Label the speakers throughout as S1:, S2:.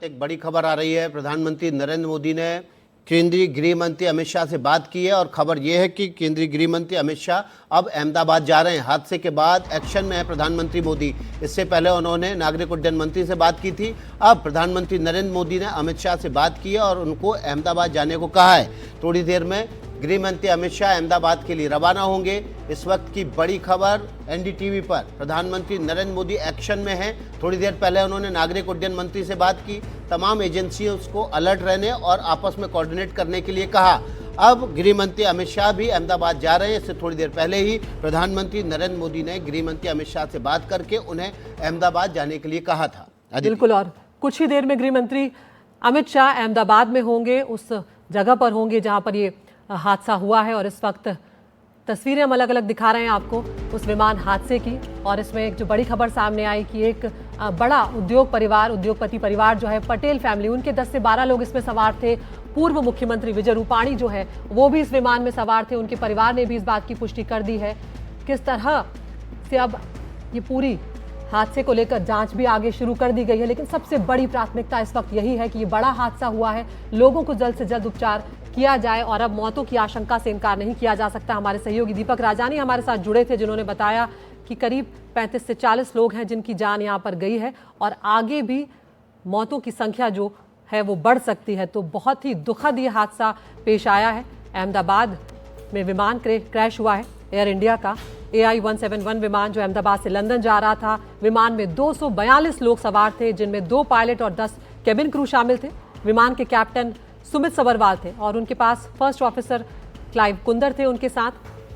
S1: एक बड़ी खबर आ रही है। प्रधानमंत्री नरेंद्र मोदी ने केंद्रीय गृह मंत्री अमित शाह से बात की है और खबर यह है कि केंद्रीय गृह मंत्री अमित शाह अब अहमदाबाद जा रहे हैं। हादसे के बाद एक्शन में है प्रधानमंत्री मोदी। इससे पहले उन्होंने नागरिक उड्डयन मंत्री से बात की थी। अब प्रधानमंत्री नरेंद्र मोदी ने अमित शाह से बात की है और उनको अहमदाबाद जाने को कहा है। थोड़ी देर में गृह मंत्री अमित शाह अहमदाबाद के लिए रवाना होंगे। इस वक्त की बड़ी खबर एनडीटीवी पर। प्रधानमंत्री नरेंद्र मोदी एक्शन में हैं। थोड़ी देर पहले उन्होंने नागरिक उड्डयन मंत्री से बात की, तमाम एजेंसियों को अलर्ट रहने और आपस में कोऑर्डिनेट करने के लिए कहा। अब गृह मंत्री अमित शाह भी अहमदाबाद जा रहे हैं। इससे थोड़ी देर पहले ही प्रधानमंत्री नरेंद्र मोदी ने गृह मंत्री अमित शाह से बात करके उन्हें अहमदाबाद जाने के लिए कहा था।
S2: बिल्कुल, और कुछ ही देर में गृह मंत्री अमित शाह अहमदाबाद में होंगे, उस जगह पर होंगे जहां पर ये हादसा हुआ है। और इस वक्त तस्वीरें हम अलग अलग दिखा रहे हैं आपको उस विमान हादसे की। और इसमें एक जो बड़ी खबर सामने आई कि एक बड़ा उद्योगपति परिवार जो है, पटेल फैमिली, उनके 10 से 12 लोग इसमें सवार थे। पूर्व मुख्यमंत्री विजय रूपाणी जो है वो भी इस विमान में सवार थे। उनके परिवार ने भी इस बात की पुष्टि कर दी है। किस तरह से अब ये पूरी हादसे को लेकर जांच भी आगे शुरू कर दी गई है, लेकिन सबसे बड़ी प्राथमिकता इस वक्त यही है कि ये बड़ा हादसा हुआ है, लोगों को जल्द से जल्द उपचार किया जाए। और अब मौतों की आशंका से इनकार नहीं किया जा सकता। हमारे सहयोगी दीपक राजानी हमारे साथ जुड़े थे, जिन्होंने बताया कि करीब 35 से 40 लोग हैं जिनकी जान यहाँ पर गई है और आगे भी मौतों की संख्या जो है वो बढ़ सकती है। तो बहुत ही दुखद ये हादसा पेश आया है। अहमदाबाद में विमान क्रैश हुआ है एयर इंडिया का AI-171 विमान, जो अहमदाबाद से लंदन जा रहा था। विमान में 242 लोग सवार थे, जिनमें 2 पायलट और 10 केबिन क्रू शामिल थे। विमान के कैप्टन सुमित सबरवाल थे और उनके पास फर्स्ट ऑफिसर क्लाइव कुंदर थे उनके साथ।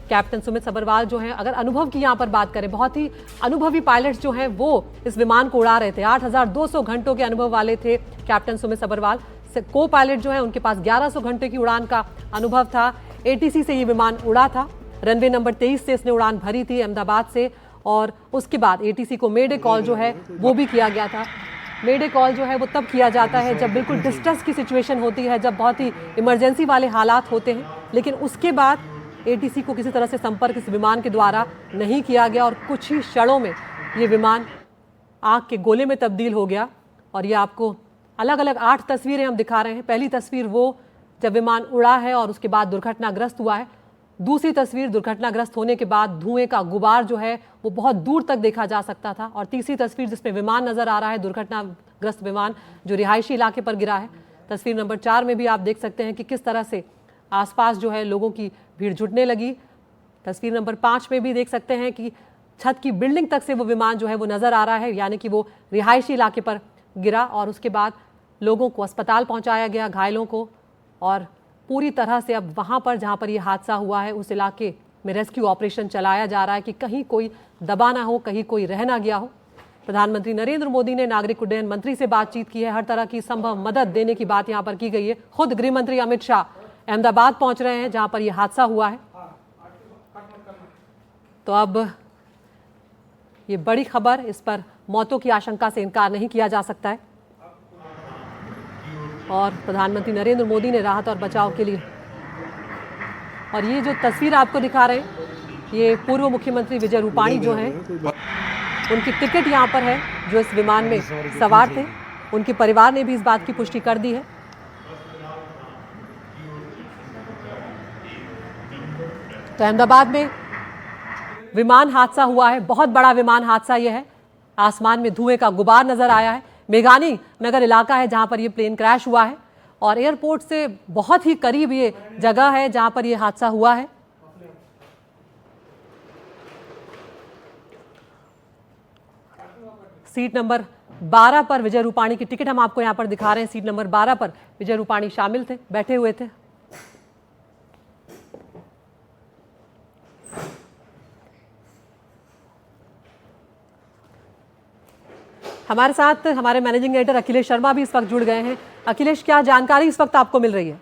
S2: कैप्टन सुमित सबरवाल जो हैं, अगर अनुभव की यहाँ पर बात करें, बहुत ही अनुभवी पायलट्स जो हैं वो इस विमान को उड़ा रहे थे। 8,200 घंटों के अनुभव वाले थे कैप्टन सुमित सबरवाल। को पायलट जो है उनके पास 1100 घंटे की उड़ान का अनुभव था। ATC से ये विमान उड़ा था। रनवे नंबर 23 से इसने उड़ान भरी थी अहमदाबाद से। और उसके बाद ATC को मेडे कॉल जो है वो भी किया गया था। मेडे कॉल जो है वो तब किया जाता है जब बिल्कुल डिस्ट्रेस की सिचुएशन होती है, जब बहुत ही इमरजेंसी वाले हालात होते हैं। लेकिन उसके बाद ATC को किसी तरह से संपर्क इस विमान के द्वारा नहीं किया गया और कुछ ही क्षणों में ये विमान आग के गोले में तब्दील हो गया। और ये आपको अलग अलग 8 तस्वीरें हम दिखा रहे हैं। पहली तस्वीर वो जब विमान उड़ा है और उसके बाद दुर्घटनाग्रस्त हुआ है। दूसरी तस्वीर दुर्घटनाग्रस्त होने के बाद धुएं का गुबार जो है वो बहुत दूर तक देखा जा सकता था। और तीसरी तस्वीर जिसमें विमान नजर आ रहा है, दुर्घटनाग्रस्त विमान जो रिहायशी इलाके पर गिरा है। तस्वीर नंबर 4 में भी आप देख सकते हैं कि किस तरह से आसपास जो है लोगों की भीड़ जुटने लगी। तस्वीर नंबर 5 में भी देख सकते हैं कि छत की बिल्डिंग तक से वो विमान जो है वो नजर आ रहा है, यानी कि वो रिहायशी इलाके पर गिरा। और उसके बाद लोगों को अस्पताल पहुंचाया गया, घायलों को। और पूरी तरह से अब वहां पर जहां पर यह हादसा हुआ है उस इलाके में रेस्क्यू ऑपरेशन चलाया जा रहा है कि कहीं कोई दबा ना हो, कहीं कोई रह ना गया हो। प्रधानमंत्री नरेंद्र मोदी ने नागरिक उड्डयन मंत्री से बातचीत की है। हर तरह की संभव मदद देने की बात यहां पर की गई है। खुद गृह मंत्री अमित शाह अहमदाबाद पहुंच रहे हैं जहां पर यह हादसा हुआ है। तो अब ये बड़ी खबर, इस पर मौतों की आशंका से इनकार नहीं किया जा सकता है। और प्रधानमंत्री नरेंद्र मोदी ने राहत और बचाव के लिए, और ये जो तस्वीर आपको दिखा रहे हैं, ये पूर्व मुख्यमंत्री विजय रूपाणी जो हैं, उनकी टिकट यहाँ पर है, जो इस विमान में सवार थे। उनके परिवार ने भी इस बात की पुष्टि कर दी है। तो अहमदाबाद में विमान हादसा हुआ है, बहुत बड़ा विमान हादसा यह है। आसमान में धुएं का गुबार नजर आया है। मेघानी नगर इलाका है जहां पर यह प्लेन क्रैश हुआ है और एयरपोर्ट से बहुत ही करीब ये जगह है जहां पर यह हादसा हुआ है। सीट नंबर 12 पर विजय रूपाणी की टिकट हम आपको यहां पर दिखा रहे हैं। सीट नंबर 12 पर विजय रूपाणी शामिल थे, बैठे हुए थे। हमारे साथ हमारे मैनेजिंग एडिटर अखिलेश शर्मा भी इस वक्त जुड़ गए हैं। अखिलेश, क्या जानकारी इस वक्त आपको मिल रही है?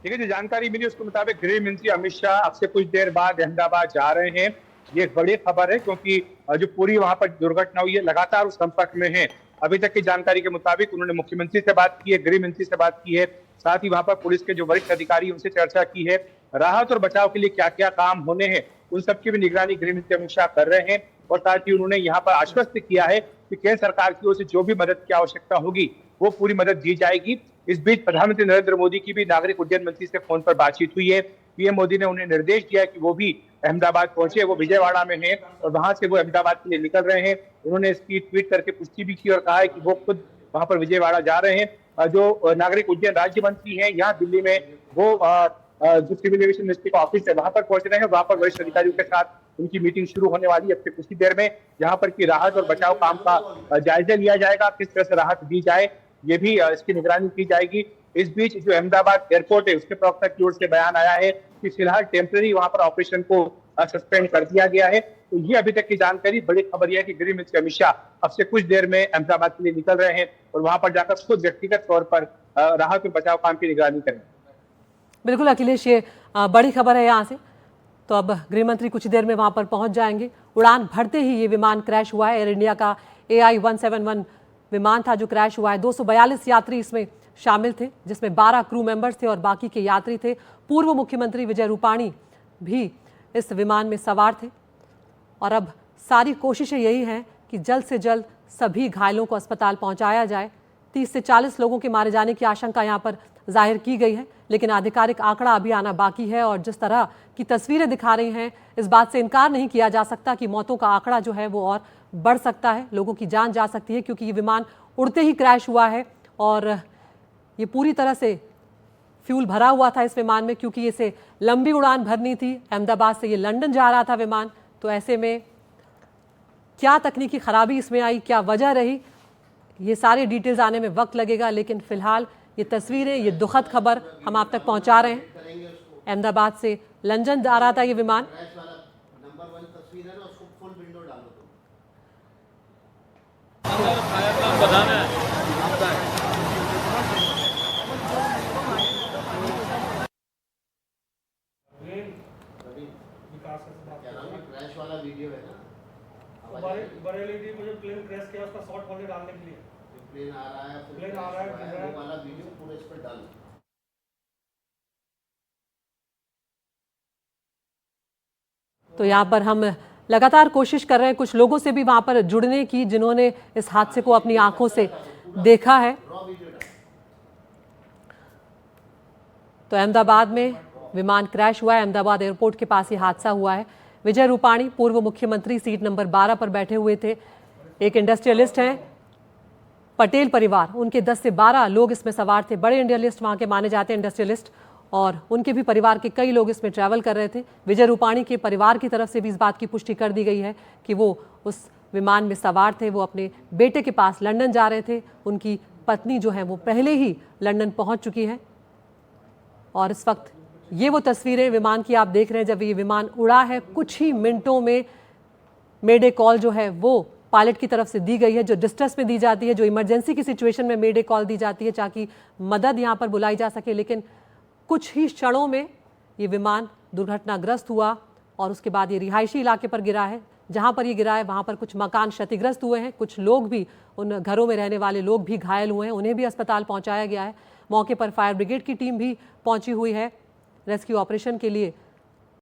S3: देखिए, जो जानकारी मिली उसके मुताबिक गृह मंत्री अमित शाह अब से कुछ देर बाद अहमदाबाद जा रहे हैं। ये एक बड़ी खबर है क्योंकि जो पूरी वहां पर दुर्घटना हुई है लगातार उस संपर्क में है। अभी तक की जानकारी के मुताबिक उन्होंने मुख्यमंत्री से बात की है, गृह मंत्री से बात की है, साथ ही वहां पर पुलिस के जो वरिष्ठ अधिकारी उनसे चर्चा की है। राहत और बचाव के लिए क्या क्या काम होने हैं उन सबकी भी निगरानी गृह मंत्री अमित शाह कर रहे हैं। और साथ ही उन्होंने यहाँ पर आश्वस्त किया है कि केंद्र सरकार की ओर से जो भी मदद की आवश्यकता होगी वो पूरी मदद दी जाएगी। इस बीच प्रधानमंत्री नरेंद्र मोदी की भी नागरिक उड्डयन मंत्री से फोन पर बातचीत हुई है। पीएम मोदी ने उन्हें निर्देश दिया कि वो भी अहमदाबाद पहुंचे। वो विजयवाड़ा में हैं और वहां से वो अहमदाबाद के लिए निकल रहे हैं। उन्होंने इसकी ट्वीट करके पुष्टि भी की और कहा है कि वो खुद वहां पर विजयवाड़ा जा रहे हैं। जो नागरिक उड्डयन राज्य मंत्री हैं यहाँ दिल्ली में, वो जो सिविल एविएशन मिनिस्ट्री का ऑफिस है वहां पर पहुंच रहे हैं। वहां पर वरिष्ठ अधिकारियों के साथ उनकी मीटिंग शुरू होने वाली है अब से कुछ ही देर में, जहां पर की राहत और बचाव काम का जायजा लिया जाएगा। किस तरह से राहत दी जाए ये भी इसकी निगरानी की जाएगी। इस बीच जो अहमदाबाद एयरपोर्ट है उसके प्रवक्ता की ओर से बयान आया है कि फिलहाल टेम्पररी वहां पर ऑपरेशन को सस्पेंड कर दिया गया है। तो ये अभी तक की जानकारी। बड़ी खबर यह है कि गृह मंत्री अमित शाह अब से कुछ देर में अहमदाबाद के लिए निकल रहे हैं और वहां पर जाकर खुद व्यक्तिगत तौर पर राहत और बचाव काम की निगरानी करेंगे।
S2: बिल्कुल अखिलेश, ये बड़ी खबर है यहाँ से। तो अब गृह मंत्री कुछ देर में वहां पर पहुंच जाएंगे। उड़ान भरते ही ये विमान क्रैश हुआ है। एयर इंडिया का AI-171 विमान था जो क्रैश हुआ है। 242 यात्री इसमें शामिल थे, जिसमें 12 क्रू मेंबर्स थे और बाकी के यात्री थे। पूर्व मुख्यमंत्री विजय रूपाणी भी इस विमान में सवार थे और अब सारी कोशिशें यही हैं कि जल्द से जल्द सभी घायलों को अस्पताल पहुंचाया जाए। 30 से 40 लोगों के मारे जाने की आशंका यहाँ पर जाहिर की गई है, लेकिन आधिकारिक आंकड़ा अभी आना बाकी है। और जिस तरह की तस्वीरें दिखा रही हैं, इस बात से इनकार नहीं किया जा सकता कि मौतों का आंकड़ा जो है वो और बढ़ सकता है, लोगों की जान जा सकती है, क्योंकि ये विमान उड़ते ही क्रैश हुआ है और ये पूरी तरह से फ्यूल भरा हुआ था इस विमान में, क्योंकि इसे लंबी उड़ान भरनी थी। अहमदाबाद से ये लंदन जा रहा था विमान। तो ऐसे में क्या तकनीकी खराबी इसमें आई, क्या वजह रही, ये सारे डिटेल्स आने में वक्त लगेगा। लेकिन फिलहाल ये तस्वीरें, ये दुखद खबर हम आप तक पहुंचा रहे हैं। अहमदाबाद से लंदन जा रहा था ये विमान।
S1: क्रैश वाला वीडियो है ना,
S4: बरेली मुझे प्लेन क्रैश किया उसका शॉट होने डालने के लिए
S1: प्लेन आ रहा है,
S4: प्लेन आ रहा है,
S1: वो वाला वीडियो पूरे इस पर डाल।
S2: तो यहाँ पर हम लगातार कोशिश कर रहे हैं कुछ लोगों से भी वहां पर जुड़ने की, जिन्होंने इस हादसे को अपनी आंखों से देखा है। तो अहमदाबाद में विमान क्रैश हुआ है। अहमदाबाद एयरपोर्ट के पास ये हादसा हुआ है। विजय रूपाणी पूर्व मुख्यमंत्री सीट नंबर 12 पर बैठे हुए थे। एक इंडस्ट्रियलिस्ट हैं पटेल परिवार, उनके 10 से 12 लोग इसमें सवार थे। बड़े इंडस्ट्रियलिस्ट वहाँ के माने जाते हैं इंडस्ट्रियलिस्ट, और उनके भी परिवार के कई लोग इसमें ट्रैवल कर रहे थे। विजय रूपाणी के परिवार की तरफ से भी इस बात की पुष्टि कर दी गई है कि वो उस विमान में सवार थे। वो अपने बेटे के पास लंदन जा रहे थे। उनकी पत्नी जो है वो पहले ही लंदन पहुंच चुकी है और इस वक्त ये वो तस्वीरें विमान की आप देख रहे हैं। जब ये विमान उड़ा है, कुछ ही मिनटों में मेडे कॉल जो है वो पायलट की तरफ से दी गई है, जो डिस्ट्रेस में दी जाती है, जो इमरजेंसी की सिचुएशन में मेडे कॉल दी जाती है ताकि मदद यहाँ पर बुलाई जा सके। लेकिन कुछ ही क्षणों में ये विमान दुर्घटनाग्रस्त हुआ और उसके बाद ये रिहायशी इलाके पर गिरा है। जहाँ पर ये गिरा है वहाँ पर कुछ मकान क्षतिग्रस्त हुए हैं, कुछ लोग भी, उन घरों में रहने वाले लोग भी घायल हुए हैं, उन्हें भी अस्पताल पहुँचाया गया है। मौके पर फायर ब्रिगेड की टीम भी पहुँची हुई है रेस्क्यू ऑपरेशन के लिए।